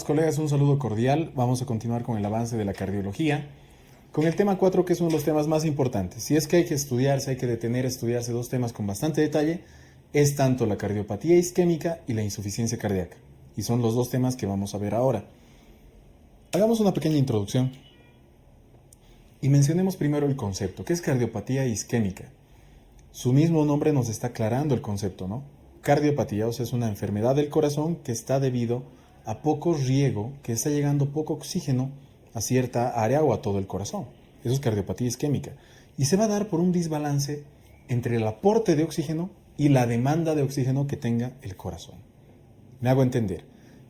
Colegas, un saludo cordial. Vamos a continuar con el avance de la cardiología, con el tema 4, que es uno de los temas más importantes. Si es que hay que estudiarse, hay que detener a estudiarse dos temas con bastante detalle, es tanto la cardiopatía isquémica y la insuficiencia cardíaca. Y son los dos temas que vamos a ver ahora. Hagamos una pequeña introducción y mencionemos primero el concepto. ¿Qué es cardiopatía isquémica? Su mismo nombre nos está aclarando el concepto, ¿no? Cardiopatía, o sea, es una enfermedad del corazón que está debido a poco riego, que está llegando poco oxígeno a cierta área o a todo el corazón. Eso es cardiopatía isquémica. Y se va a dar por un desbalance entre el aporte de oxígeno y la demanda de oxígeno que tenga el corazón. Me hago entender.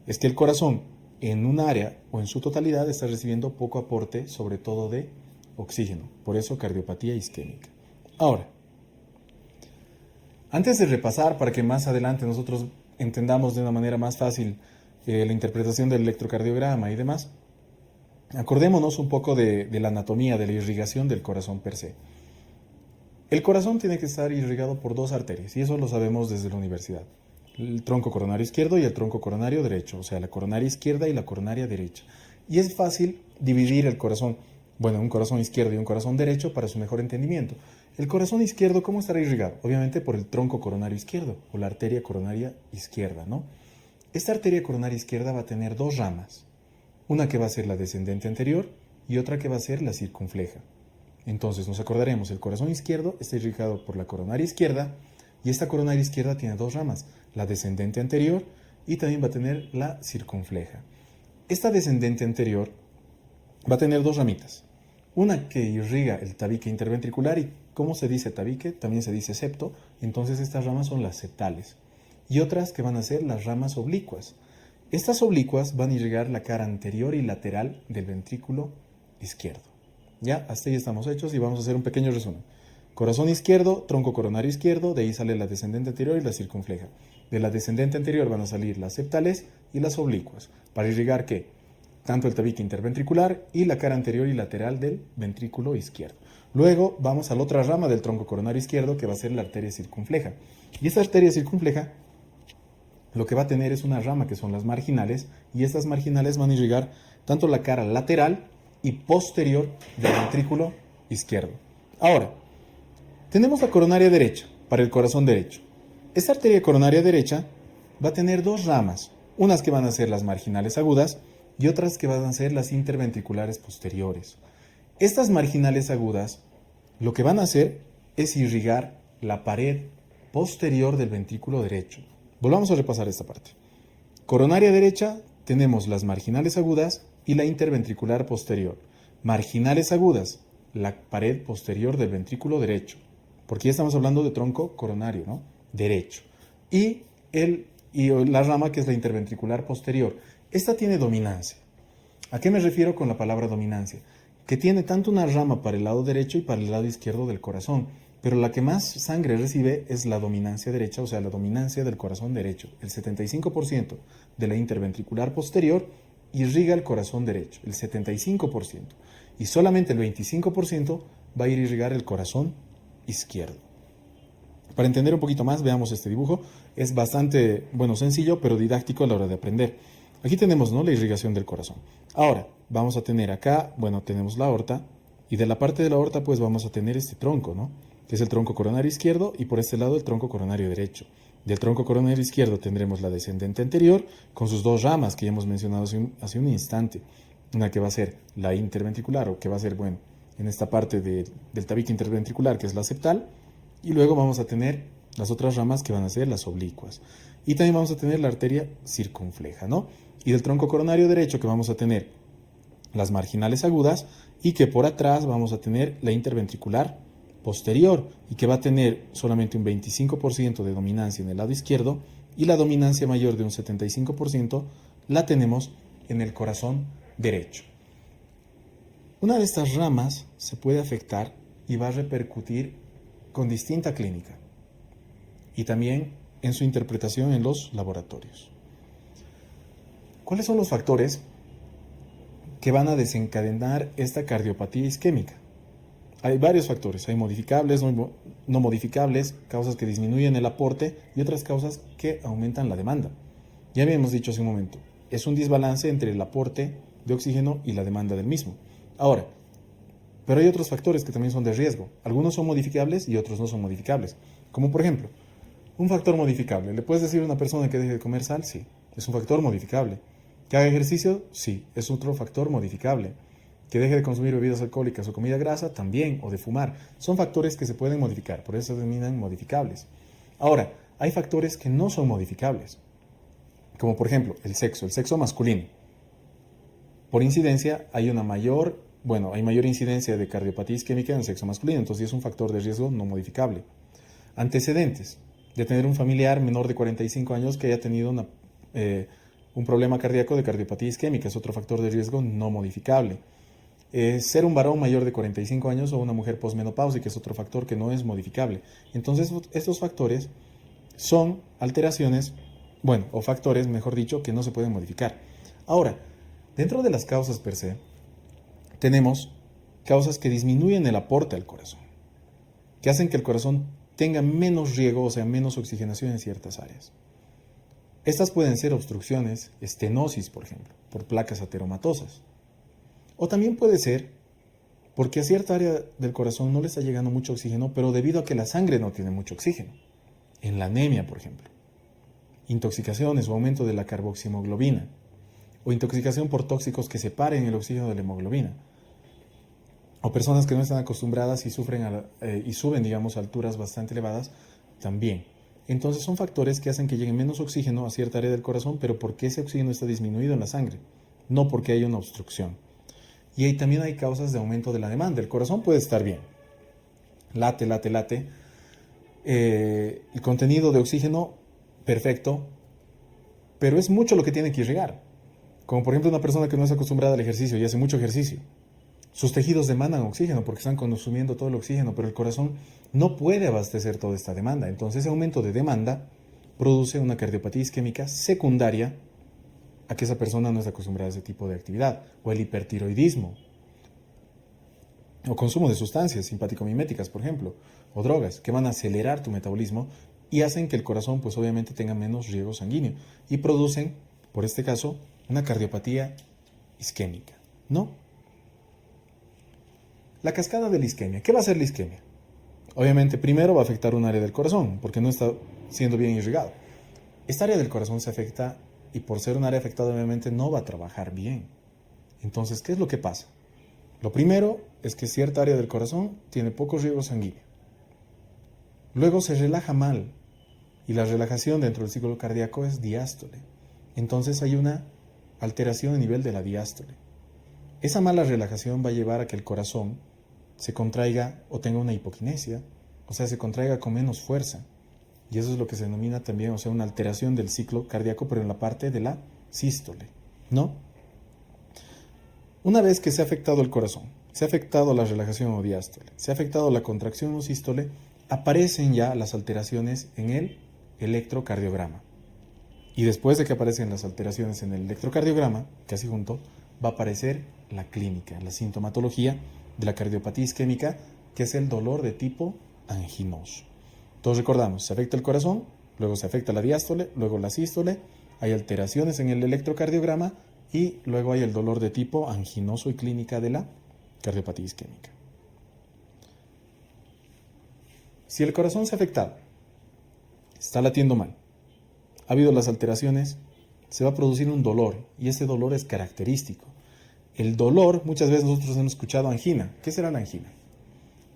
Es que el corazón en un área o en su totalidad está recibiendo poco aporte, sobre todo de oxígeno. Por eso cardiopatía isquémica. Ahora, antes de repasar, para que más adelante nosotros entendamos de una manera más fácil la interpretación del electrocardiograma y demás, acordémonos un poco de la anatomía, de la irrigación del corazón per se. El corazón tiene que estar irrigado por dos arterias, y eso lo sabemos desde la universidad. El tronco coronario izquierdo y el tronco coronario derecho, o sea, la coronaria izquierda y la coronaria derecha. Y es fácil dividir el corazón, bueno, un corazón izquierdo y un corazón derecho para su mejor entendimiento. El corazón izquierdo, ¿cómo estará irrigado? Obviamente por el tronco coronario izquierdo, o la arteria coronaria izquierda, ¿no? Esta arteria coronaria izquierda va a tener dos ramas, una que va a ser la descendente anterior y otra que va a ser la circunfleja. Entonces nos acordaremos, el corazón izquierdo está irrigado por la coronaria izquierda y esta coronaria izquierda tiene dos ramas, la descendente anterior y también va a tener la circunfleja. Esta descendente anterior va a tener dos ramitas, una que irriga el tabique interventricular y ¿cómo se dice tabique? También se dice septo, entonces estas ramas son las septales. Y otras que van a ser las ramas oblicuas. Estas oblicuas van a irrigar la cara anterior y lateral del ventrículo izquierdo. Ya, hasta ahí estamos hechos y vamos a hacer un pequeño resumen. Corazón izquierdo, tronco coronario izquierdo, de ahí sale la descendente anterior y la circunfleja. De la descendente anterior van a salir las septales y las oblicuas. ¿Para irrigar qué? Tanto el tabique interventricular y la cara anterior y lateral del ventrículo izquierdo. Luego vamos a la otra rama del tronco coronario izquierdo, que va a ser la arteria circunfleja. Y esta arteria circunfleja lo que va a tener es una rama que son las marginales, y estas marginales van a irrigar tanto la cara lateral y posterior del ventrículo izquierdo. Ahora, tenemos la coronaria derecha para el corazón derecho. Esta arteria coronaria derecha va a tener dos ramas, unas que van a ser las marginales agudas y otras que van a ser las interventriculares posteriores. Estas marginales agudas lo que van a hacer es irrigar la pared posterior del ventrículo derecho. Volvamos a repasar esta parte. Coronaria derecha, tenemos las marginales agudas y la interventricular posterior. Marginales agudas, la pared posterior del ventrículo derecho, porque ya estamos hablando de tronco coronario, ¿no? Derecho. Y la rama que es la interventricular posterior. Esta tiene dominancia. ¿A qué me refiero con la palabra dominancia? Que tiene tanto una rama para el lado derecho y para el lado izquierdo del corazón. Pero la que más sangre recibe es la dominancia derecha, o sea, la dominancia del corazón derecho. El 75% de la interventricular posterior irriga el corazón derecho, el 75%. Y solamente el 25% va a irrigar el corazón izquierdo. Para entender un poquito más, veamos este dibujo. Es bastante, sencillo, pero didáctico a la hora de aprender. Aquí tenemos, ¿no?, la irrigación del corazón. Ahora, vamos a tener acá, tenemos la aorta, y de la parte de la aorta, pues vamos a tener este tronco, ¿no?, que es el tronco coronario izquierdo, y por este lado el tronco coronario derecho. Del tronco coronario izquierdo tendremos la descendente anterior, con sus dos ramas que ya hemos mencionado hace un instante. Una que va a ser la interventricular, o que va a ser, en esta parte del tabique interventricular, que es la septal, y luego vamos a tener las otras ramas que van a ser las oblicuas. Y también vamos a tener la arteria circunfleja, ¿no? Y del tronco coronario derecho, que vamos a tener las marginales agudas, y que por atrás vamos a tener la interventricular posterior, y que va a tener solamente un 25% de dominancia en el lado izquierdo, y la dominancia mayor de un 75% la tenemos en el corazón derecho. Una de estas ramas se puede afectar y va a repercutir con distinta clínica y también en su interpretación en los laboratorios. ¿Cuáles son los factores que van a desencadenar esta cardiopatía isquémica? Hay varios factores, hay modificables, no modificables, causas que disminuyen el aporte y otras causas que aumentan la demanda. Ya habíamos dicho hace un momento, es un desbalance entre el aporte de oxígeno y la demanda del mismo. Ahora, pero hay otros factores que también son de riesgo. Algunos son modificables y otros no son modificables. Como por ejemplo, un factor modificable. ¿Le puedes decir a una persona que deje de comer sal? Sí, es un factor modificable. ¿Que haga ejercicio? Sí, es otro factor modificable. ¿Que deje de consumir bebidas alcohólicas o comida grasa? También, o de fumar. Son factores que se pueden modificar, por eso se denominan modificables. Ahora, hay factores que no son modificables, como por ejemplo el sexo masculino. Por incidencia, hay mayor incidencia de cardiopatía isquémica en el sexo masculino, entonces es un factor de riesgo no modificable. Antecedentes de tener un familiar menor de 45 años que haya tenido un problema cardíaco de cardiopatía isquémica, es otro factor de riesgo no modificable. Ser un varón mayor de 45 años o una mujer posmenopáusica es otro factor que no es modificable. Entonces, estos factores son alteraciones, o factores, mejor dicho, que no se pueden modificar. Ahora, dentro de las causas per se, tenemos causas que disminuyen el aporte al corazón, que hacen que el corazón tenga menos riego, o sea, menos oxigenación en ciertas áreas. Estas pueden ser obstrucciones, estenosis, por ejemplo, por placas ateromatosas. O también puede ser porque a cierta área del corazón no le está llegando mucho oxígeno, pero debido a que la sangre no tiene mucho oxígeno. En la anemia, por ejemplo. Intoxicaciones o aumento de la carboxihemoglobina. O intoxicación por tóxicos que separen el oxígeno de la hemoglobina. O personas que no están acostumbradas y suben, digamos, a alturas bastante elevadas, también. Entonces son factores que hacen que llegue menos oxígeno a cierta área del corazón, pero porque ese oxígeno está disminuido en la sangre, no porque hay una obstrucción. Y ahí también hay causas de aumento de la demanda. El corazón puede estar bien, late. El contenido de oxígeno, perfecto, pero es mucho lo que tiene que irrigar. Como por ejemplo una persona que no es acostumbrada al ejercicio y hace mucho ejercicio. Sus tejidos demandan oxígeno porque están consumiendo todo el oxígeno, pero el corazón no puede abastecer toda esta demanda. Entonces ese aumento de demanda produce una cardiopatía isquémica secundaria a que esa persona no está acostumbrada a ese tipo de actividad, o el hipertiroidismo, o consumo de sustancias simpático-miméticas, por ejemplo, o drogas, que van a acelerar tu metabolismo y hacen que el corazón, pues obviamente, tenga menos riego sanguíneo y producen, por este caso, una cardiopatía isquémica, ¿no? La cascada de la isquemia. ¿Qué va a hacer la isquemia? Obviamente, primero va a afectar un área del corazón, porque no está siendo bien irrigado. Esta área del corazón se afecta y por ser un área afectada, obviamente, no va a trabajar bien. Entonces, ¿qué es lo que pasa? Lo primero es que cierta área del corazón tiene poco riego sanguíneo. Luego se relaja mal y la relajación dentro del ciclo cardíaco es diástole. Entonces hay una alteración a nivel de la diástole. Esa mala relajación va a llevar a que el corazón se contraiga o tenga una hipoquinesia, o sea, se contraiga con menos fuerza. Y eso es lo que se denomina también, o sea, una alteración del ciclo cardíaco, pero en la parte de la sístole, ¿no? Una vez que se ha afectado el corazón, se ha afectado la relajación o diástole, se ha afectado la contracción o sístole, aparecen ya las alteraciones en el electrocardiograma. Y después de que aparecen las alteraciones en el electrocardiograma, casi junto, va a aparecer la clínica, la sintomatología de la cardiopatía isquémica, que es el dolor de tipo anginoso. Todos recordamos, se afecta el corazón, luego se afecta la diástole, luego la sístole, hay alteraciones en el electrocardiograma y luego hay el dolor de tipo anginoso y clínica de la cardiopatía isquémica. Si el corazón se ha afectado, está latiendo mal, ha habido las alteraciones, se va a producir un dolor y ese dolor es característico. El dolor, muchas veces nosotros hemos escuchado angina. ¿Qué será la angina?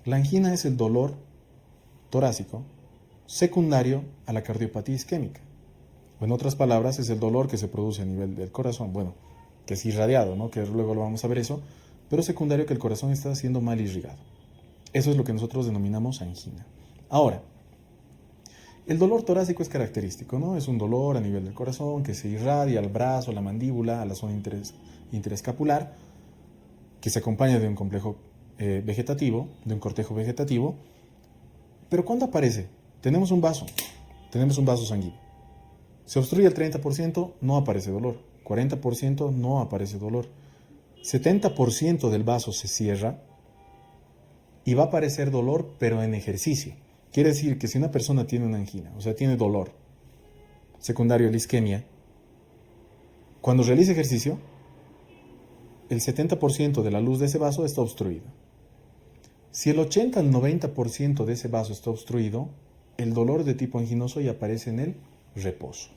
La angina es el dolor torácico secundario a la cardiopatía isquémica. O en otras palabras, es el dolor que se produce a nivel del corazón, que es irradiado, ¿no? Que luego lo vamos a ver eso, pero secundario que el corazón está siendo mal irrigado. Eso es lo que nosotros denominamos angina. Ahora, el dolor torácico es característico, ¿no? Es un dolor a nivel del corazón que se irradia al brazo, a la mandíbula, a la zona interescapular, que se acompaña de un complejo vegetativo, de un cortejo vegetativo. Pero ¿cuándo aparece? Tenemos un vaso sanguíneo. Se obstruye el 30%, no aparece dolor. 40% no aparece dolor. 70% del vaso se cierra y va a aparecer dolor, pero en ejercicio. Quiere decir que si una persona tiene una angina, o sea, tiene dolor secundario a la isquemia, Cuando realice ejercicio, el 70% de la luz de ese vaso está obstruida. Si el 80 al 90% de ese vaso está obstruido, el dolor de tipo anginoso ya aparece en el reposo.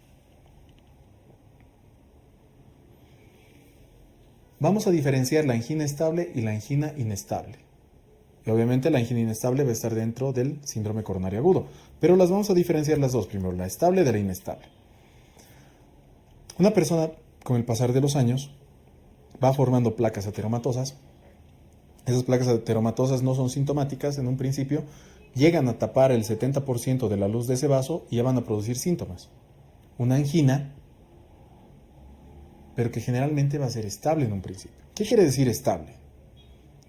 Vamos a diferenciar la angina estable y la angina inestable. Y obviamente la angina inestable va a estar dentro del síndrome coronario agudo, pero las vamos a diferenciar las dos primero, la estable de la inestable. Una persona, con el pasar de los años, va formando placas ateromatosas. Esas placas ateromatosas no son sintomáticas en un principio, llegan a tapar el 70% de la luz de ese vaso y ya van a producir síntomas. Una angina, pero que generalmente va a ser estable en un principio. ¿Qué quiere decir estable?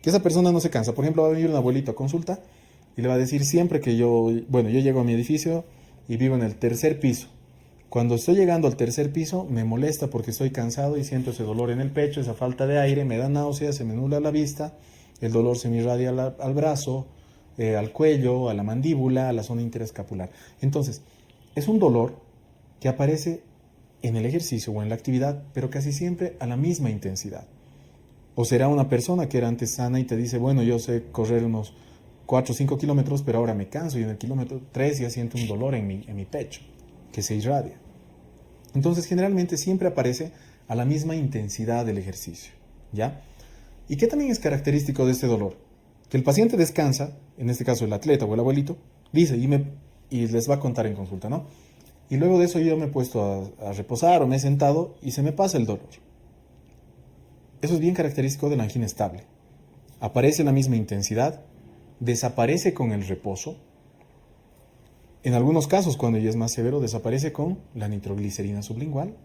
Que esa persona no se cansa. Por ejemplo, va a venir un abuelito a consulta y le va a decir siempre que yo llego a mi edificio y vivo en el tercer piso. Cuando estoy llegando al tercer piso me molesta porque estoy cansado y siento ese dolor en el pecho, esa falta de aire, me da náuseas, se me nubla la vista, el dolor se me irradia al brazo, al cuello, a la mandíbula, a la zona interescapular. Entonces, es un dolor que aparece en el ejercicio o en la actividad, pero casi siempre a la misma intensidad. O será una persona que era antes sana y te dice, bueno, yo sé correr unos 4 o 5 kilómetros, pero ahora me canso y en el kilómetro 3 ya siento un dolor en mi pecho, que se irradia. Entonces, generalmente siempre aparece a la misma intensidad del ejercicio, ¿ya? ¿Y qué también es característico de este dolor? Que el paciente descansa, en este caso el atleta o el abuelito, dice, y les va a contar en consulta, ¿no? Y luego de eso yo me he puesto a reposar o me he sentado y se me pasa el dolor. Eso es bien característico de la angina estable. Aparece la misma intensidad, desaparece con el reposo. En algunos casos, cuando ya es más severo, desaparece con la nitroglicerina sublingual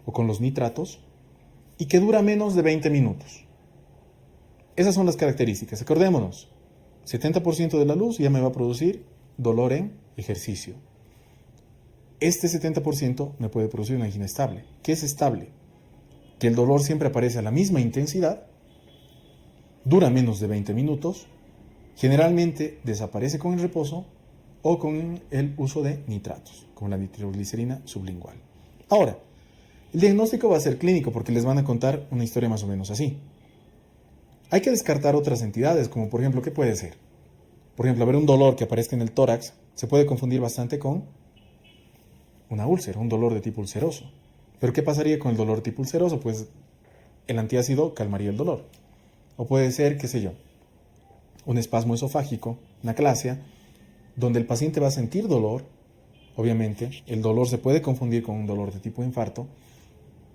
o con los nitratos y que dura menos de 20 minutos. Esas son las características. Acordémonos, 70% de la luz ya me va a producir dolor en ejercicio. Este 70% me puede producir una angina estable. ¿Qué es estable? Que el dolor siempre aparece a la misma intensidad, dura menos de 20 minutos, generalmente desaparece con el reposo o con el uso de nitratos, con la nitroglicerina sublingual. Ahora, el diagnóstico va a ser clínico porque les van a contar una historia más o menos así. Hay que descartar otras entidades, como por ejemplo, ¿qué puede ser? Por ejemplo, ver un dolor que aparezca en el tórax se puede confundir bastante con una úlcera, un dolor de tipo ulceroso. ¿Pero qué pasaría con el dolor tipo ulceroso? Pues el antiácido calmaría el dolor. O puede ser, qué sé yo, un espasmo esofágico, una aclasia, donde el paciente va a sentir dolor. Obviamente, el dolor se puede confundir con un dolor de tipo infarto,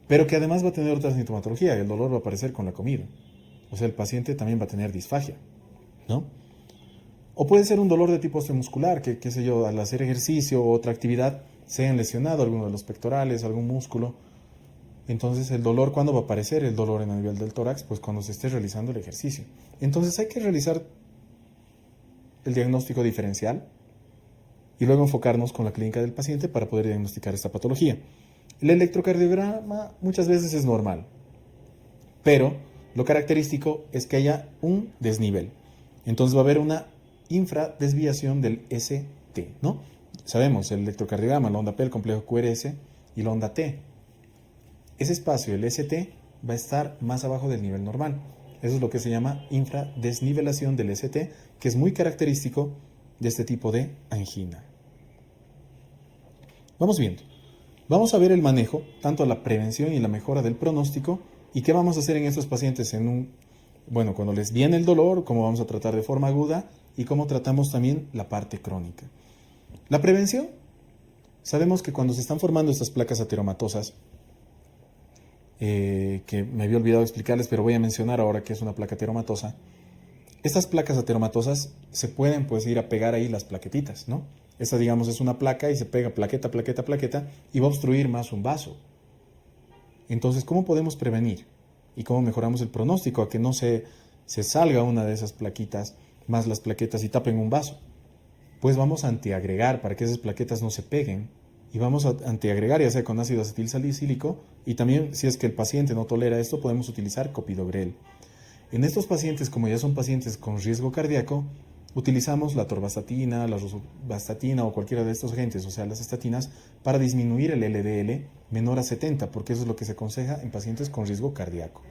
pero que además va a tener otra sintomatología. El dolor va a aparecer con la comida. O sea, el paciente también va a tener disfagia, ¿no? O puede ser un dolor de tipo osteomuscular, que, qué sé yo, al hacer ejercicio o otra actividad se hayan lesionado alguno de los pectorales, algún músculo. Entonces, ¿el dolor cuándo va a aparecer? El dolor en el nivel del tórax, pues cuando se esté realizando el ejercicio. Entonces, hay que realizar el diagnóstico diferencial y luego enfocarnos con la clínica del paciente para poder diagnosticar esta patología. El electrocardiograma muchas veces es normal, pero lo característico es que haya un desnivel. Entonces va a haber una infradesviación del ST, ¿no? Sabemos, el electrocardiograma, la onda P, el complejo QRS y la onda T. Ese espacio, el ST, va a estar más abajo del nivel normal. Eso es lo que se llama infradesnivelación del ST, que es muy característico de este tipo de angina. Vamos viendo. Vamos a ver el manejo, tanto la prevención y la mejora del pronóstico, y qué vamos a hacer en estos pacientes cuando les viene el dolor, cómo vamos a tratar de forma aguda y cómo tratamos también la parte crónica. La prevención, sabemos que cuando se están formando estas placas ateromatosas, que me había olvidado explicarles, pero voy a mencionar ahora que es una placa ateromatosa. Estas placas ateromatosas se pueden pues ir a pegar ahí las plaquetitas, ¿no? Esta, digamos, es una placa y se pega plaqueta, plaqueta, plaqueta y va a obstruir más un vaso. Entonces, ¿cómo podemos prevenir? ¿Y cómo mejoramos el pronóstico a que no se salga una de esas plaquitas más las plaquetas y tapen un vaso? Pues vamos a antiagregar para que esas plaquetas no se peguen. Y vamos a antiagregar ya sea con ácido acetilsalicílico y también si es que el paciente no tolera esto podemos utilizar copidogrel. En estos pacientes, como ya son pacientes con riesgo cardíaco, Utilizamos la atorvastatina, la rosuvastatina o cualquiera de estos agentes, o sea, las estatinas, para disminuir el LDL menor a 70, porque eso es lo que se aconseja en pacientes con riesgo cardíaco.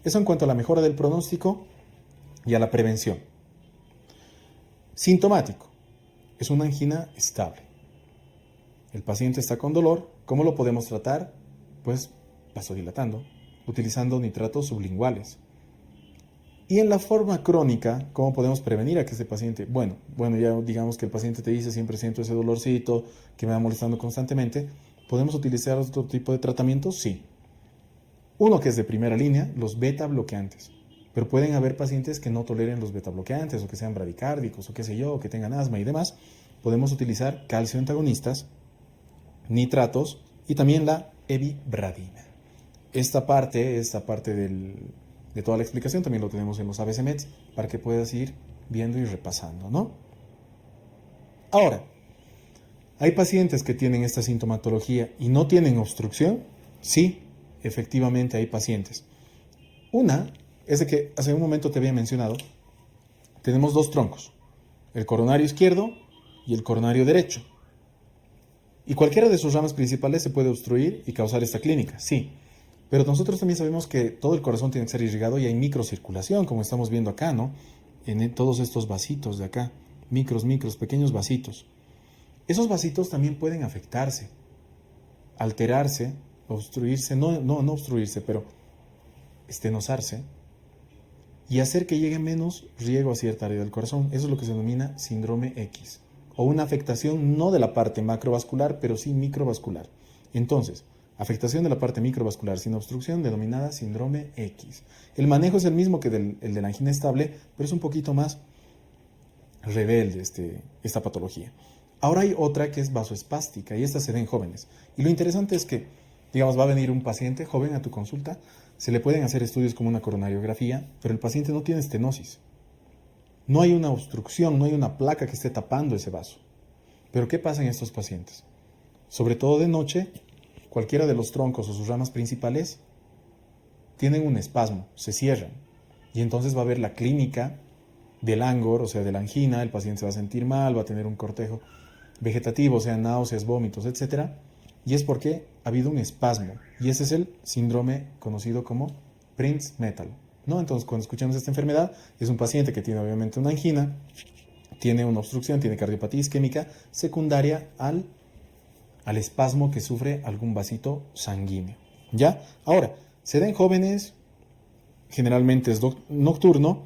Eso en cuanto a la mejora del pronóstico y a la prevención. Sintomático. Es una angina estable. El paciente está con dolor. ¿Cómo lo podemos tratar? Pues vasodilatando, utilizando nitratos sublinguales. Y en la forma crónica, ¿cómo podemos prevenir a que este paciente, bueno, ya digamos que el paciente te dice siempre siento ese dolorcito que me va molestando constantemente, ¿podemos utilizar otro tipo de tratamientos? Sí. Uno que es de primera línea, los beta bloqueantes. Pero pueden haber pacientes que no toleren los beta bloqueantes o que sean bradicárdicos o qué sé yo, o que tengan asma y demás. Podemos utilizar calcio antagonistas, nitratos y también la evibradina. Esta parte de toda la explicación también lo tenemos en los ABC-MEDs para que puedas ir viendo y repasando, ¿no? Ahora, ¿hay pacientes que tienen esta sintomatología y no tienen obstrucción? Sí, efectivamente hay pacientes. Una es de que hace un momento te había mencionado, tenemos dos troncos, el coronario izquierdo y el coronario derecho. Y cualquiera de sus ramas principales se puede obstruir y causar esta clínica, sí. Pero nosotros también sabemos que todo el corazón tiene que ser irrigado y hay microcirculación, como estamos viendo acá, ¿no? En todos estos vasitos de acá, pequeños vasitos. Esos vasitos también pueden afectarse, alterarse, obstruirse, no obstruirse, pero estenosarse y hacer que llegue menos riego a cierta área del corazón. Eso es lo que se denomina síndrome X, o una afectación no de la parte macrovascular, pero sí microvascular. Entonces, afectación de la parte microvascular sin obstrucción denominada síndrome X. El manejo es el mismo que el de la angina estable, pero es un poquito más rebelde esta patología. Ahora hay otra que es vasoespástica y esta se ve en jóvenes. Y lo interesante es que, digamos, va a venir un paciente joven a tu consulta, se le pueden hacer estudios como una coronariografía, pero el paciente no tiene estenosis. No hay una obstrucción, no hay una placa que esté tapando ese vaso. Pero ¿qué pasa en estos pacientes? Sobre todo de noche, cualquiera de los troncos o sus ramas principales tienen un espasmo, se cierran. Y entonces va a haber la clínica del angor, o sea, de la angina, el paciente se va a sentir mal, va a tener un cortejo vegetativo, o sea, náuseas, vómitos, etc. Y es porque ha habido un espasmo. Y ese es el síndrome conocido como Prince-Metal, ¿no? Entonces, cuando escuchamos esta enfermedad, es un paciente que tiene obviamente una angina, tiene una obstrucción, tiene cardiopatía isquémica secundaria al espasmo que sufre algún vasito sanguíneo, ¿ya? Ahora, se da en jóvenes, generalmente es nocturno.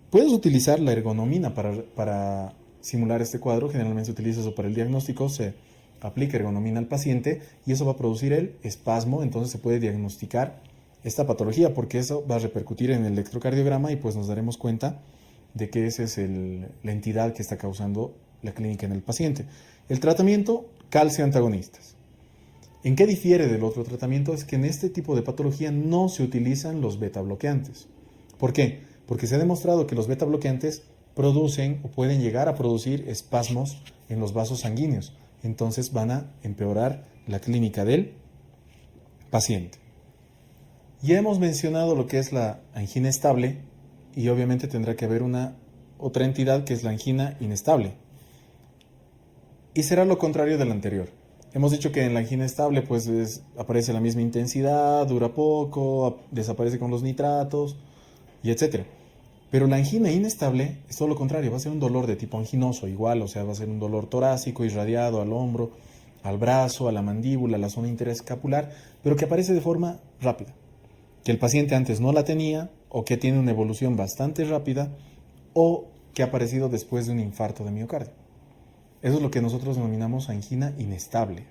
Puedes utilizar la ergonomina para simular este cuadro. Generalmente se utiliza eso para el diagnóstico, se aplica ergonomina al paciente y eso va a producir el espasmo, entonces se puede diagnosticar esta patología porque eso va a repercutir en el electrocardiograma y pues nos daremos cuenta de que esa es la entidad que está causando la clínica en el paciente. El tratamiento, calcio antagonistas. ¿En qué difiere del otro tratamiento? Es que en este tipo de patología no se utilizan los beta bloqueantes. ¿Por qué? Porque se ha demostrado que los beta bloqueantes producen o pueden llegar a producir espasmos en los vasos sanguíneos. Entonces van a empeorar la clínica del paciente. Ya hemos mencionado lo que es la angina estable y obviamente tendrá que haber otra entidad que es la angina inestable. Y será lo contrario del anterior. Hemos dicho que en la angina estable pues aparece la misma intensidad, dura poco, desaparece con los nitratos y etc. Pero la angina inestable es todo lo contrario, va a ser un dolor de tipo anginoso igual, o sea, va a ser un dolor torácico irradiado al hombro, al brazo, a la mandíbula, a la zona interescapular, pero que aparece de forma rápida, que el paciente antes no la tenía o que tiene una evolución bastante rápida o que ha aparecido después de un infarto de miocardio. Eso es lo que nosotros denominamos angina inestable.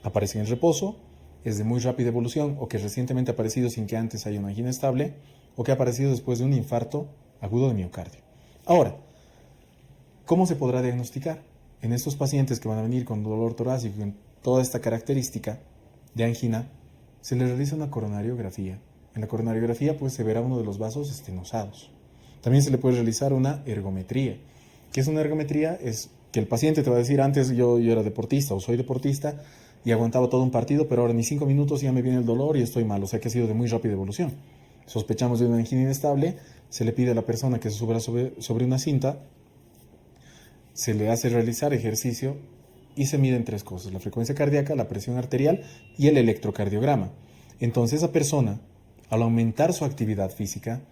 Aparece en reposo, es de muy rápida evolución o que recientemente ha aparecido sin que antes haya una angina estable o que ha aparecido después de un infarto agudo de miocardio. Ahora, ¿cómo se podrá diagnosticar? En estos pacientes que van a venir con dolor torácico y con toda esta característica de angina, se les realiza una coronariografía. En la coronariografía pues se verá uno de los vasos estenosados. También se le puede realizar una ergometría. ¿Qué es una ergometría? Es que el paciente te va a decir, antes yo era deportista o soy deportista y aguantaba todo un partido, pero ahora ni 5 minutos ya me viene el dolor y estoy mal, o sea que ha sido de muy rápida evolución. sospechamos de una angina inestable, se le pide a la persona que se suba sobre una cinta, se le hace realizar ejercicio y se miden tres cosas: la frecuencia cardíaca, la presión arterial y el electrocardiograma. Entonces esa persona, al aumentar su actividad física,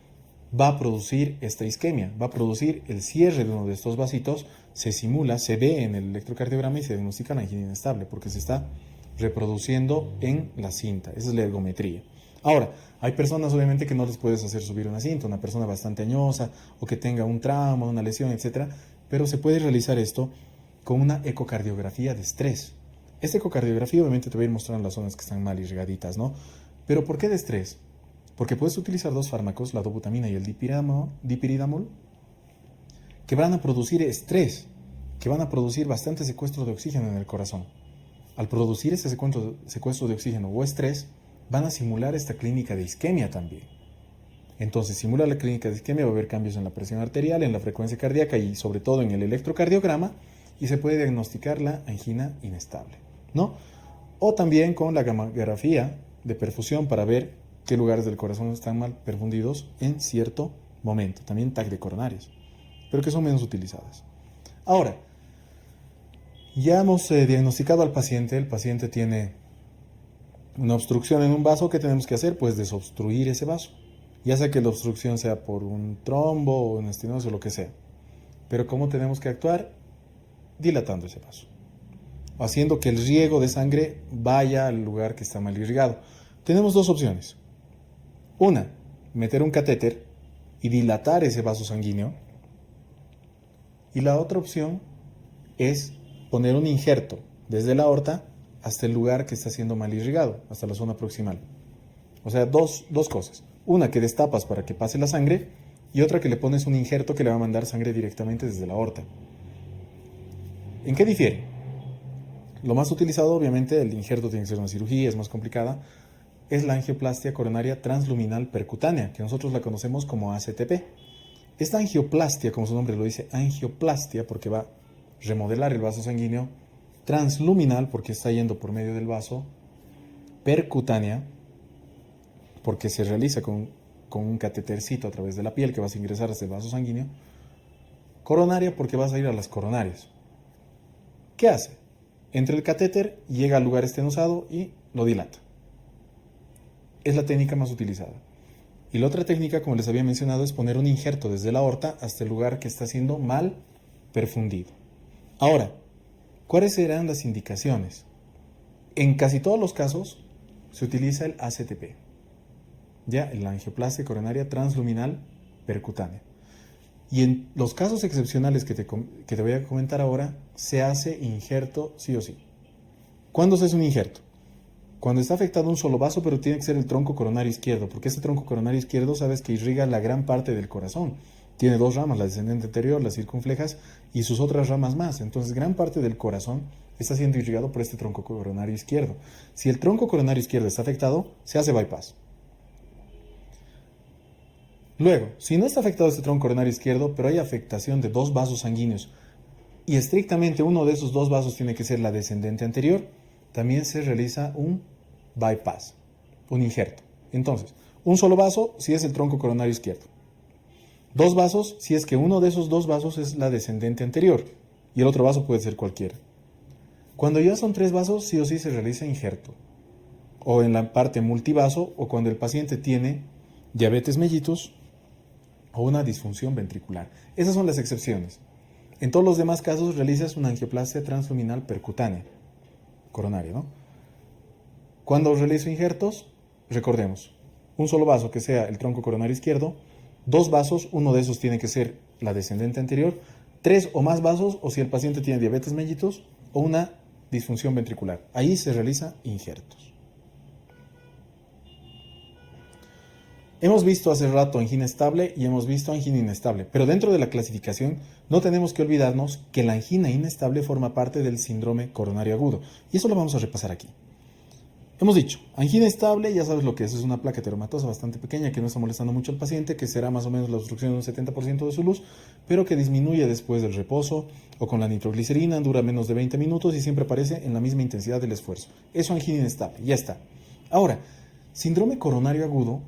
va a producir esta isquemia, va a producir el cierre de uno de estos vasitos, se simula, se ve en el electrocardiograma y se diagnostica la angina inestable porque se está reproduciendo en la cinta. Esa es la ergometría. Ahora, hay personas obviamente que no les puedes hacer subir una cinta, una persona bastante añosa o que tenga un trauma, una lesión, etcétera, pero se puede realizar esto con una ecocardiografía de estrés. Esta ecocardiografía obviamente te va a ir mostrando las zonas que están mal irrigaditas, ¿no? Pero ¿por qué de estrés? Porque puedes utilizar dos fármacos, la dobutamina y el dipiridamol, que van a producir estrés, que van a producir bastante secuestro de oxígeno en el corazón. Al producir ese secuestro de oxígeno o estrés, van a simular esta clínica de isquemia también. Entonces, simula la clínica de isquemia, va a haber cambios en la presión arterial, en la frecuencia cardíaca y sobre todo en el electrocardiograma, y se puede diagnosticar la angina inestable, ¿no? O también con la gammagrafía de perfusión para ver qué lugares del corazón están mal perfundidos en cierto momento. También TAC de coronarias, pero que son menos utilizadas. Ahora, ya hemos diagnosticado al paciente. El paciente tiene una obstrucción en un vaso. ¿Qué tenemos que hacer? Pues desobstruir ese vaso. Ya sea que la obstrucción sea por un trombo o una estenosis o lo que sea. Pero ¿cómo tenemos que actuar? Dilatando ese vaso, haciendo que el riego de sangre vaya al lugar que está mal irrigado. Tenemos dos opciones. Una, meter un catéter y dilatar ese vaso sanguíneo. Y la otra opción es poner un injerto desde la aorta hasta el lugar que está siendo mal irrigado, hasta la zona proximal. O sea, dos cosas. Una que destapas para que pase la sangre y otra que le pones un injerto que le va a mandar sangre directamente desde la aorta. ¿En qué difiere? Lo más utilizado, obviamente, el injerto tiene que ser una cirugía, es más complicada, es la angioplastia coronaria transluminal percutánea, que nosotros la conocemos como ACTP. Esta angioplastia, como su nombre lo dice, angioplastia, porque va a remodelar el vaso sanguíneo, transluminal, porque está yendo por medio del vaso, percutánea, porque se realiza con un catetercito a través de la piel que vas a ingresar a este vaso sanguíneo, coronaria, porque vas a ir a las coronarias. ¿Qué hace? Entra el catéter, llega al lugar estenosado y lo dilata. Es la técnica más utilizada. Y la otra técnica, como les había mencionado, es poner un injerto desde la aorta hasta el lugar que está siendo mal perfundido. Ahora, ¿cuáles serán las indicaciones? En casi todos los casos se utiliza el ACTP, ya, la angioplastia coronaria transluminal percutánea. Y en los casos excepcionales que te voy a comentar ahora, se hace injerto sí o sí. ¿Cuándo se hace un injerto? Cuando está afectado un solo vaso, pero tiene que ser el tronco coronario izquierdo, porque ese tronco coronario izquierdo sabes que irriga la gran parte del corazón. Tiene dos ramas, la descendente anterior, las circunflejas, y sus otras ramas más. Entonces, gran parte del corazón está siendo irrigado por este tronco coronario izquierdo. Si el tronco coronario izquierdo está afectado, se hace bypass. Luego, si no está afectado este tronco coronario izquierdo, pero hay afectación de dos vasos sanguíneos, y estrictamente uno de esos dos vasos tiene que ser la descendente anterior, también se realiza un bypass, un injerto. Entonces, un solo vaso si es el tronco coronario izquierdo. Dos vasos si es que uno de esos dos vasos es la descendente anterior y el otro vaso puede ser cualquiera. Cuando ya son tres vasos, sí o sí se realiza injerto. O en la parte multivaso o cuando el paciente tiene diabetes mellitus o una disfunción ventricular. Esas son las excepciones. En todos los demás casos realizas una angioplastia transluminal percutánea, coronaria, ¿no? Cuando realizo injertos, recordemos, un solo vaso que sea el tronco coronario izquierdo, dos vasos, uno de esos tiene que ser la descendente anterior, tres o más vasos, o si el paciente tiene diabetes mellitus o una disfunción ventricular. Ahí se realiza injertos. Hemos visto hace rato angina estable y hemos visto angina inestable, pero dentro de la clasificación no tenemos que olvidarnos que la angina inestable forma parte del síndrome coronario agudo, y eso lo vamos a repasar aquí. Hemos dicho, angina estable, ya sabes lo que es una placa heteromatosa bastante pequeña que no está molestando mucho al paciente, que será más o menos la obstrucción de un 70% de su luz, pero que disminuye después del reposo o con la nitroglicerina, dura menos de 20 minutos y siempre aparece en la misma intensidad del esfuerzo. Eso angina inestable, ya está. Ahora, síndrome coronario agudo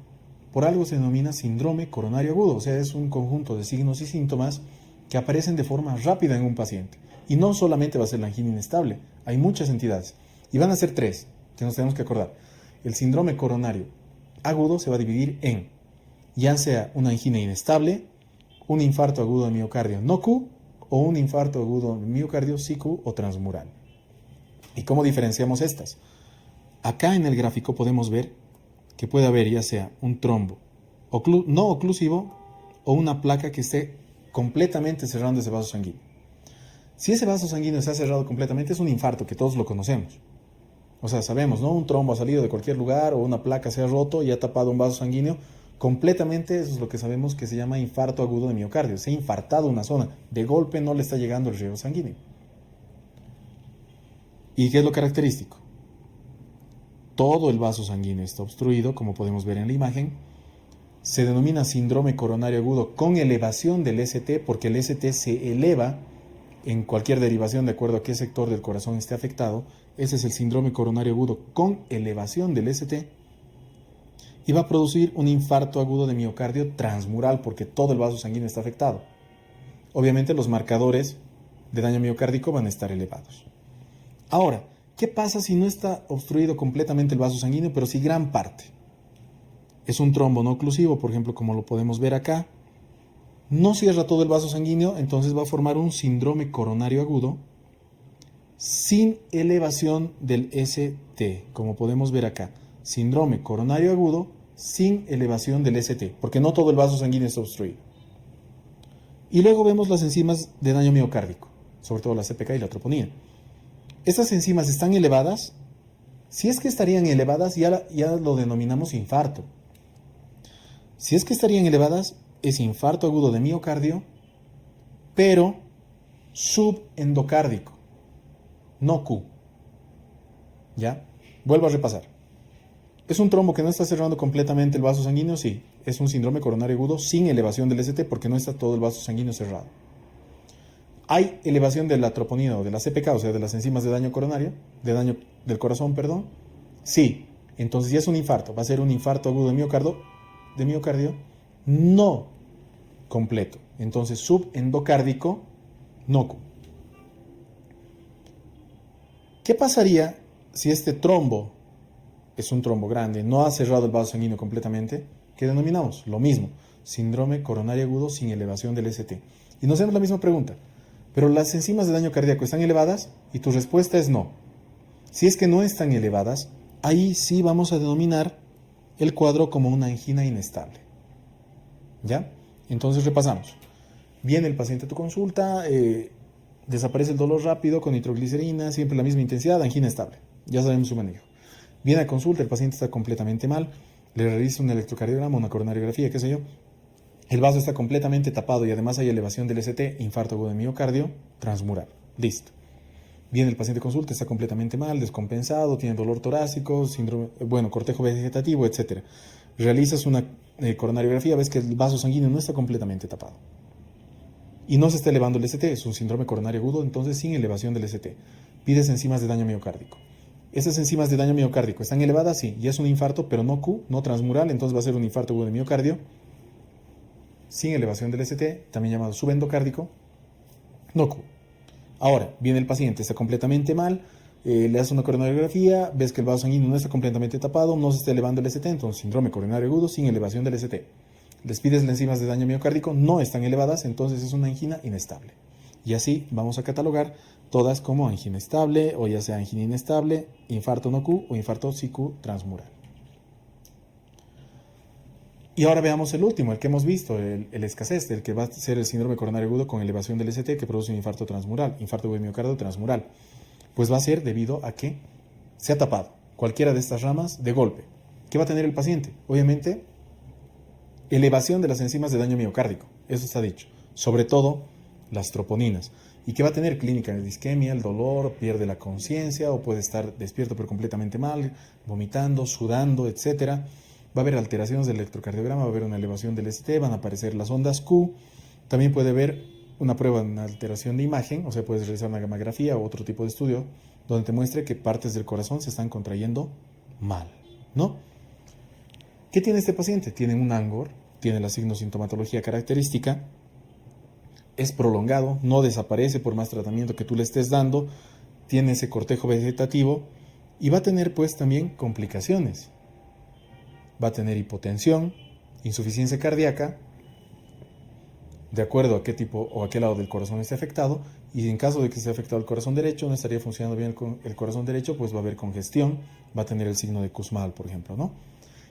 por algo se denomina síndrome coronario agudo, o sea, es un conjunto de signos y síntomas que aparecen de forma rápida en un paciente. Y no solamente va a ser la angina inestable, hay muchas entidades. Y van a ser tres, que nos tenemos que acordar. El síndrome coronario agudo se va a dividir en, ya sea una angina inestable, un infarto agudo de miocardio no Q, o un infarto agudo de miocardio sí Q o transmural. ¿Y cómo diferenciamos estas? Acá en el gráfico podemos ver que puede haber ya sea un trombo no oclusivo o una placa que esté completamente cerrando ese vaso sanguíneo. Si ese vaso sanguíneo se ha cerrado completamente, es un infarto, que todos lo conocemos. O sea, sabemos, ¿no? Un trombo ha salido de cualquier lugar o una placa se ha roto y ha tapado un vaso sanguíneo completamente. Eso es lo que sabemos que se llama infarto agudo de miocardio. Se ha infartado una zona. De golpe no le está llegando el riego sanguíneo. ¿Y qué es lo característico? Todo el vaso sanguíneo está obstruido, como podemos ver en la imagen. Se denomina síndrome coronario agudo con elevación del ST, porque el ST se eleva en cualquier derivación de acuerdo a qué sector del corazón esté afectado. Ese es el síndrome coronario agudo con elevación del ST. Y va a producir un infarto agudo de miocardio transmural, porque todo el vaso sanguíneo está afectado. Obviamente los marcadores de daño miocárdico van a estar elevados. Ahora, ¿qué pasa si no está obstruido completamente el vaso sanguíneo, pero sí gran parte? Es un trombo no oclusivo, por ejemplo, como lo podemos ver acá. No cierra todo el vaso sanguíneo, entonces va a formar un síndrome coronario agudo sin elevación del ST, como podemos ver acá. Síndrome coronario agudo sin elevación del ST, porque no todo el vaso sanguíneo está obstruido. Y luego vemos las enzimas de daño miocárdico, sobre todo la CPK y la troponina. Estas enzimas están elevadas. Si es que estarían elevadas, ya lo denominamos infarto. Si es que estarían elevadas, es infarto agudo de miocardio, pero subendocárdico, no Q. ¿Ya? Vuelvo a repasar. ¿Es un trombo que no está cerrando completamente el vaso sanguíneo? Sí. Es un síndrome coronario agudo sin elevación del ST, porque no está todo el vaso sanguíneo cerrado. ¿Hay elevación de la troponina o de la CPK, o sea, de las enzimas de daño coronario, de daño del corazón, perdón? Sí. Entonces ya es un infarto. Va a ser un infarto agudo de miocardio no completo. Entonces subendocárdico no Q. ¿Qué pasaría si este trombo es un trombo grande, no ha cerrado el vaso sanguíneo completamente? ¿Qué denominamos? Lo mismo, síndrome coronario agudo sin elevación del ST. Y nos hacemos la misma pregunta. ¿Pero las enzimas de daño cardíaco están elevadas? Y tu respuesta es no. Si es que no están elevadas, ahí sí vamos a denominar el cuadro como una angina inestable. ¿Ya? Entonces repasamos. Viene el paciente a tu consulta, desaparece el dolor rápido con nitroglicerina, siempre la misma intensidad, angina estable. Ya sabemos su manejo. Viene a consulta, el paciente está completamente mal, le realiza un electrocardiograma, una coronariografía, qué sé yo. El vaso está completamente tapado y además hay elevación del ST, infarto agudo de miocardio, transmural. Listo. Viene el paciente a consulta, está completamente mal, descompensado, tiene dolor torácico, cortejo vegetativo, etc. Realizas una coronariografía, ves que el vaso sanguíneo no está completamente tapado. Y no se está elevando el ST, es un síndrome coronario agudo, entonces sin elevación del ST. Pides enzimas de daño miocárdico. Esas enzimas de daño miocárdico están elevadas, sí, ya es un infarto, pero no Q, no transmural, entonces va a ser un infarto agudo de miocardio sin elevación del ST, también llamado subendocárdico, no Q. Ahora, viene el paciente, está completamente mal, le haces una coronariografía, ves que el vaso sanguíneo no está completamente tapado, no se está elevando el ST, entonces síndrome coronario agudo sin elevación del ST. Les pides las enzimas de daño miocárdico, no están elevadas, entonces es una angina inestable. Y así vamos a catalogar todas como angina estable, o ya sea angina inestable, infarto no Q o infarto sí Q transmural. Y ahora veamos el último, el que hemos visto, el escasez, el que va a ser el síndrome coronario agudo con elevación del ST que produce un infarto transmural, infarto de miocardio transmural. Pues va a ser debido a que se ha tapado cualquiera de estas ramas de golpe. ¿Qué va a tener el paciente? Obviamente, elevación de las enzimas de daño miocárdico, eso está dicho, sobre todo las troponinas. ¿Y qué va a tener? Clínica de disquemia, el dolor, pierde la conciencia o puede estar despierto pero completamente mal, vomitando, sudando, etcétera. Va a haber alteraciones del electrocardiograma, va a haber una elevación del ST, van a aparecer las ondas Q. También puede haber una prueba de una alteración de imagen, o sea, puedes realizar una gamografía o otro tipo de estudio donde te muestre que partes del corazón se están contrayendo mal, ¿no? ¿Qué tiene este paciente? Tiene un Angor, tiene la signosintomatología característica, es prolongado, no desaparece por más tratamiento que tú le estés dando, tiene ese cortejo vegetativo y va a tener pues también complicaciones. Va a tener hipotensión, insuficiencia cardíaca, de acuerdo a qué tipo o a qué lado del corazón esté afectado, y en caso de que esté afectado el corazón derecho, no estaría funcionando bien el corazón derecho, pues va a haber congestión, va a tener el signo de Kussmaul, por ejemplo, ¿no?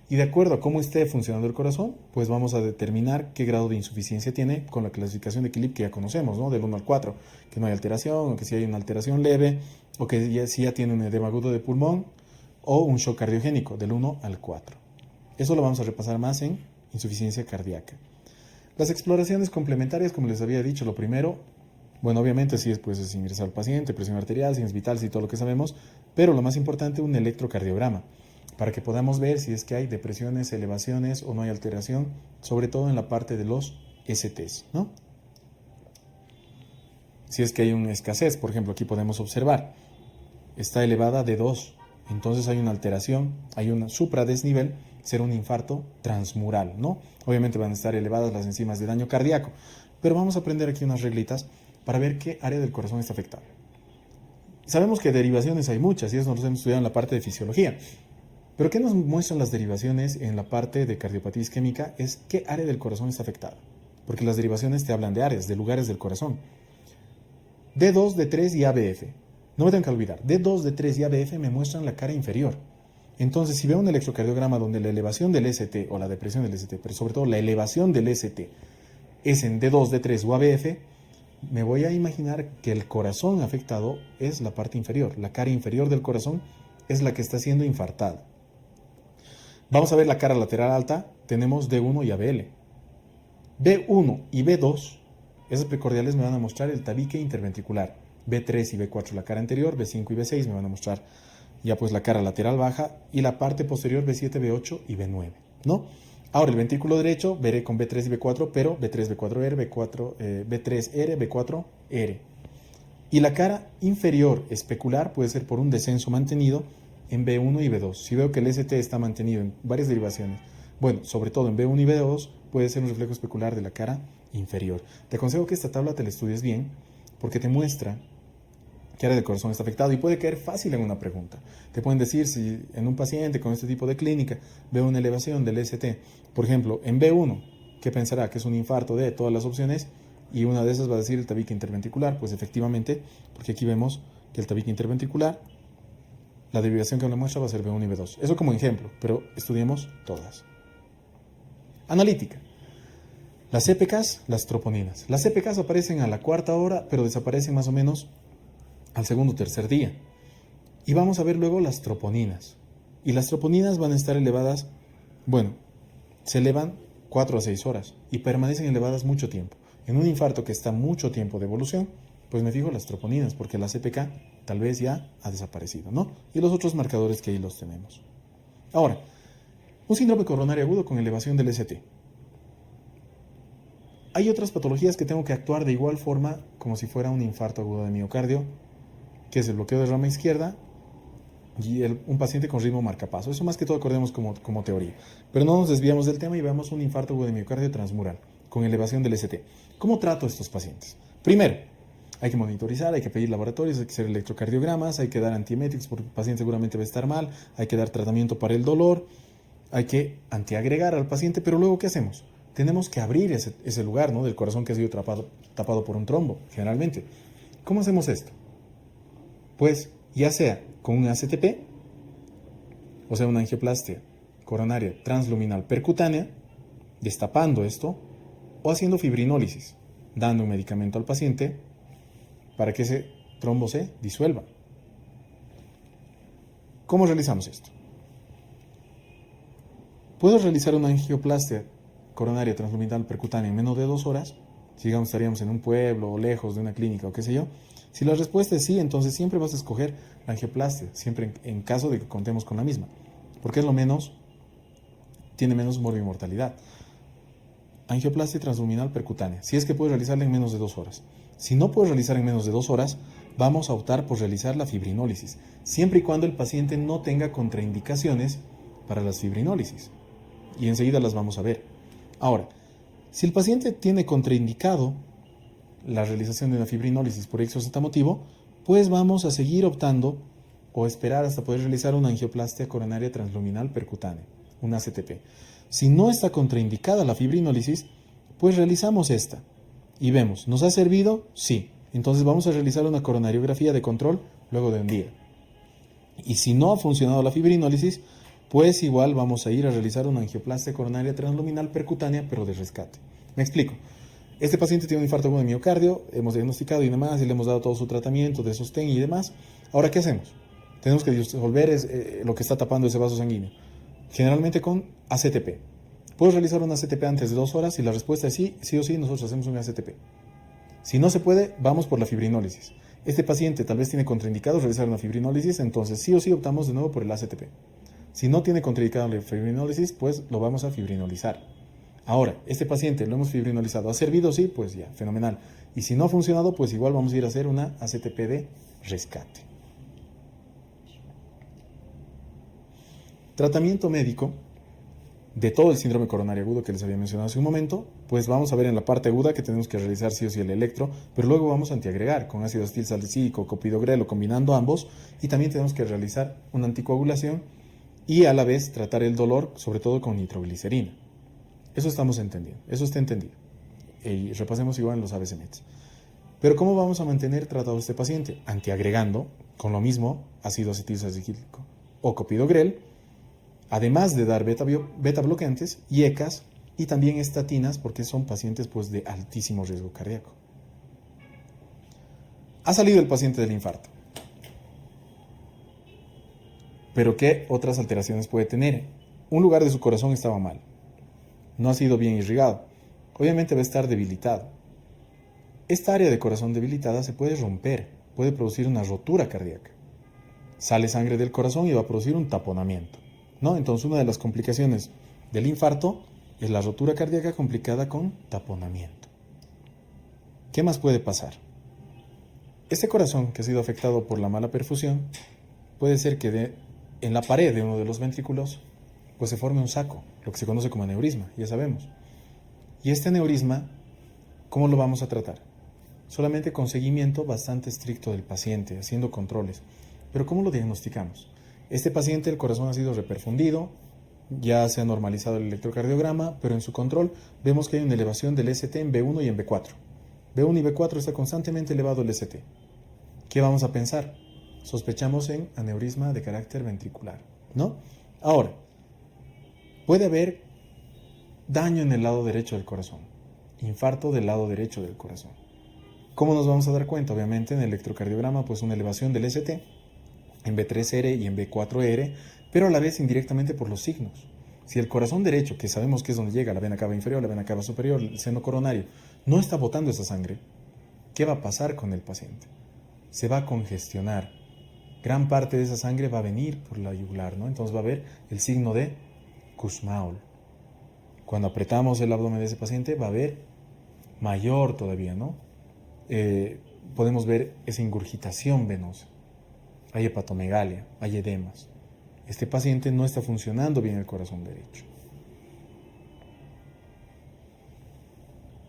Y de acuerdo a cómo esté funcionando el corazón, pues vamos a determinar qué grado de insuficiencia tiene con la clasificación de Killip que ya conocemos, ¿no? Del 1 al 4, que no hay alteración, o que si hay una alteración leve, o que si ya tiene un edema agudo de pulmón, o un shock cardiogénico, del 1 al 4. Eso lo vamos a repasar más en insuficiencia cardíaca. Las exploraciones complementarias, como les había dicho, lo primero, bueno, obviamente sí es ingresar al paciente, presión arterial, signos vitales y todo lo que sabemos, pero lo más importante, un electrocardiograma, para que podamos ver si es que hay depresiones, elevaciones o no hay alteración, sobre todo en la parte de los STs, ¿no? Si es que hay una escasez, por ejemplo, aquí podemos observar, está elevada de 2, entonces hay una alteración, hay un supradesnivel, será un infarto transmural, ¿no? Obviamente van a estar elevadas las enzimas de daño cardíaco, pero vamos a aprender aquí unas reglitas para ver qué área del corazón está afectada. Sabemos que derivaciones hay muchas, y eso nos hemos estudiado en la parte de fisiología. Pero ¿qué nos muestran las derivaciones en la parte de cardiopatía isquémica? Es qué área del corazón está afectada. Porque las derivaciones te hablan de áreas, de lugares del corazón. D2, D3 y ABF. No me tengo que olvidar, D2, D3 y ABF me muestran la cara inferior. Entonces, si veo un electrocardiograma donde la elevación del ST o la depresión del ST, pero sobre todo la elevación del ST es en D2, D3 o ABF, me voy a imaginar que el corazón afectado es la parte inferior. La cara inferior del corazón es la que está siendo infartada. Vamos a ver la cara lateral alta, tenemos D1 y ABL. B1 y B2, esas precordiales me van a mostrar el tabique interventricular. B3 y B4 la cara anterior, B5 y B6 me van a mostrar ya pues la cara lateral baja y la parte posterior B7, B8 y B9, ¿no? Ahora el ventrículo derecho veré con B3 y B4, pero B3, B4R, B3R, B4R. Y la cara inferior especular puede ser por un descenso mantenido en B1 y B2. Si veo que el ST está mantenido en varias derivaciones, bueno, sobre todo en B1 y B2, puede ser un reflejo especular de la cara inferior. Te aconsejo que esta tabla te la estudies bien, porque te muestra qué área del corazón está afectado y puede caer fácil en una pregunta. Te pueden decir si en un paciente con este tipo de clínica veo una elevación del ST, por ejemplo, en B1, ¿qué pensará? Que es un infarto de todas las opciones, y una de esas va a decir el tabique interventricular. Pues efectivamente, porque aquí vemos que el tabique interventricular, la derivación que me muestra va a ser B1 y B2. Eso como ejemplo, pero estudiemos todas. Analítica. Las CPKs, las troponinas. Las CPKs aparecen a la cuarta hora, pero desaparecen más o menos al segundo o tercer día. Y vamos a ver luego las troponinas. Y las troponinas van a estar elevadas, bueno, se elevan 4 a 6 horas y permanecen elevadas mucho tiempo. En un infarto que está mucho tiempo de evolución, pues me fijo las troponinas, porque la CPK tal vez ya ha desaparecido, ¿no? Y los otros marcadores que ahí los tenemos. Ahora, un síndrome coronario agudo con elevación del ST. Hay otras patologías que tengo que actuar de igual forma como si fuera un infarto agudo de miocardio, que es el bloqueo de rama izquierda y un paciente con ritmo marcapaso. Eso más que todo acordemos como teoría. Pero no nos desviamos del tema y veamos un infarto agudo de miocardio transmural con elevación del ST. ¿Cómo trato a estos pacientes? Primero, hay que monitorizar, hay que pedir laboratorios, hay que hacer electrocardiogramas, hay que dar antieméticos porque el paciente seguramente va a estar mal, hay que dar tratamiento para el dolor, hay que antiagregar al paciente, pero luego ¿qué hacemos? Tenemos que abrir ese lugar, ¿no?, del corazón que ha sido tapado por un trombo, generalmente. ¿Cómo hacemos esto? Pues ya sea con un ACTP, o sea una angioplastia coronaria transluminal percutánea, destapando esto, o haciendo fibrinólisis, dando un medicamento al paciente para que ese trombo se disuelva. ¿Cómo realizamos esto? ¿Puedo realizar una angioplastia coronaria transluminal percutánea en menos de 2 horas? Si digamos estaríamos en un pueblo o lejos de una clínica o qué sé yo. Si la respuesta es sí, entonces siempre vas a escoger la angioplastia, siempre en caso de que contemos con la misma, porque es tiene menos morbimortalidad. Angioplastia transluminal percutánea, si es que puedes realizarla en menos de 2 horas. Si no puedes realizar en menos de 2 horas, vamos a optar por realizar la fibrinólisis, siempre y cuando el paciente no tenga contraindicaciones para las fibrinólisis. y enseguida las vamos a ver. Ahora, si el paciente tiene contraindicado la realización de una fibrinólisis por X o Z motivo, pues vamos a seguir optando o esperar hasta poder realizar una angioplastia coronaria transluminal percutánea, una ACTP. Si no está contraindicada la fibrinólisis, pues realizamos esta y vemos, ¿nos ha servido? Sí. Entonces vamos a realizar una coronariografía de control luego de un día. Y si no ha funcionado la fibrinólisis, pues igual vamos a ir a realizar una angioplastia coronaria transluminal percutánea, pero de rescate. Me explico. Este paciente tiene un infarto agudo de miocardio, hemos diagnosticado y demás, y le hemos dado todo su tratamiento de sostén y demás. Ahora, ¿qué hacemos? Tenemos que disolver lo que está tapando ese vaso sanguíneo, generalmente con ACTP. ¿Puedo realizar una ACTP antes de 2 horas? Si la respuesta es sí, sí o sí, nosotros hacemos una ACTP. Si no se puede, vamos por la fibrinólisis. Este paciente tal vez tiene contraindicado realizar una fibrinólisis, entonces sí o sí optamos de nuevo por el ACTP. Si no tiene contraindicado la fibrinólisis, pues lo vamos a fibrinolizar. Ahora, este paciente lo hemos fibrinolizado. ¿Ha servido? Sí, pues ya, fenomenal. Y si no ha funcionado, pues igual vamos a ir a hacer una ACTP de rescate. Tratamiento médico de todo el síndrome coronario agudo que les había mencionado hace un momento, pues vamos a ver en la parte aguda que tenemos que realizar sí o sí el electro, pero luego vamos a antiagregar con ácido acetil salicílico, clopidogrel o combinando ambos, y también tenemos que realizar una anticoagulación y a la vez tratar el dolor, sobre todo con nitroglicerina. Eso estamos entendiendo, eso está entendido. Y repasemos igual en los ABC-METs. Pero ¿cómo vamos a mantener tratado a este paciente? Antiagregando con lo mismo ácido acetil salicílico o clopidogrel, además de dar beta bloqueantes y ECAs y también estatinas, porque son pacientes pues, de altísimo riesgo cardíaco. Ha salido el paciente del infarto. Pero ¿qué otras alteraciones puede tener? Un lugar de su corazón estaba mal. No ha sido bien irrigado. Obviamente va a estar debilitado. Esta área de corazón debilitada se puede romper, puede producir una rotura cardíaca. Sale sangre del corazón y va a producir un taponamiento, ¿no? Entonces una de las complicaciones del infarto es la rotura cardíaca complicada con taponamiento. ¿Qué más puede pasar? Este corazón que ha sido afectado por la mala perfusión, puede ser que en la pared de uno de los ventrículos pues se forme un saco, lo que se conoce como aneurisma, ya sabemos. Y este aneurisma, ¿cómo lo vamos a tratar? Solamente con seguimiento bastante estricto del paciente, haciendo controles. Pero ¿cómo lo diagnosticamos? Este paciente, el corazón ha sido reperfundido, ya se ha normalizado el electrocardiograma, pero en su control vemos que hay una elevación del ST en B1 y en B4. B1 y B4 está constantemente elevado el ST. ¿Qué vamos a pensar? Sospechamos en aneurisma de carácter ventricular, ¿no? Ahora, puede haber daño en el lado derecho del corazón, infarto del lado derecho del corazón. ¿Cómo nos vamos a dar cuenta? Obviamente en el electrocardiograma, pues una elevación del ST en B3R y en B4R, pero a la vez indirectamente por los signos. Si el corazón derecho, que sabemos que es donde llega la vena cava inferior, la vena cava superior, el seno coronario, no está botando esa sangre, ¿qué va a pasar con el paciente? Se va a congestionar. Gran parte de esa sangre va a venir por la yugular, ¿no? Entonces va a haber el signo de Kussmaul. Cuando apretamos el abdomen de ese paciente va a haber mayor todavía, ¿no? Podemos ver esa ingurgitación venosa. Hay hepatomegalia, hay edemas. Este paciente no está funcionando bien el corazón derecho.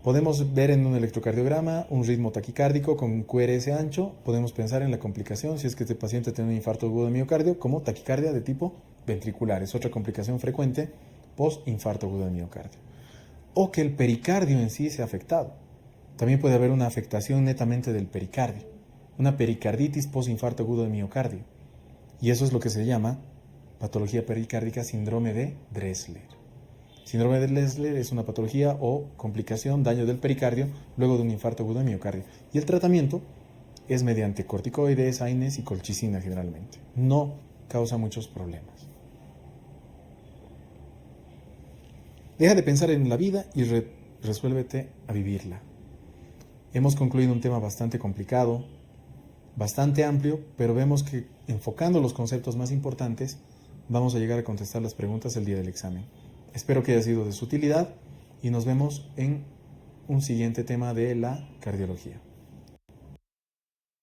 Podemos ver en un electrocardiograma un ritmo taquicárdico con un QRS ancho. Podemos pensar en la complicación, si es que este paciente tiene un infarto agudo de miocardio, como taquicardia de tipo ventricular. Es otra complicación frecuente post-infarto agudo de miocardio. O que el pericardio en sí sea afectado. También puede haber una afectación netamente del pericardio, una pericarditis post-infarto agudo de miocardio. Y eso es lo que se llama patología pericárdica síndrome de Dressler. Síndrome de Dressler es una patología o complicación, daño del pericardio luego de un infarto agudo de miocardio. Y el tratamiento es mediante corticoides, AINES y colchicina generalmente. No causa muchos problemas. Deja de pensar en la vida y resuélvete a vivirla. Hemos concluido un tema bastante complicado, bastante amplio, pero vemos que enfocando los conceptos más importantes, vamos a llegar a contestar las preguntas el día del examen. Espero que haya sido de su utilidad y nos vemos en un siguiente tema de la cardiología.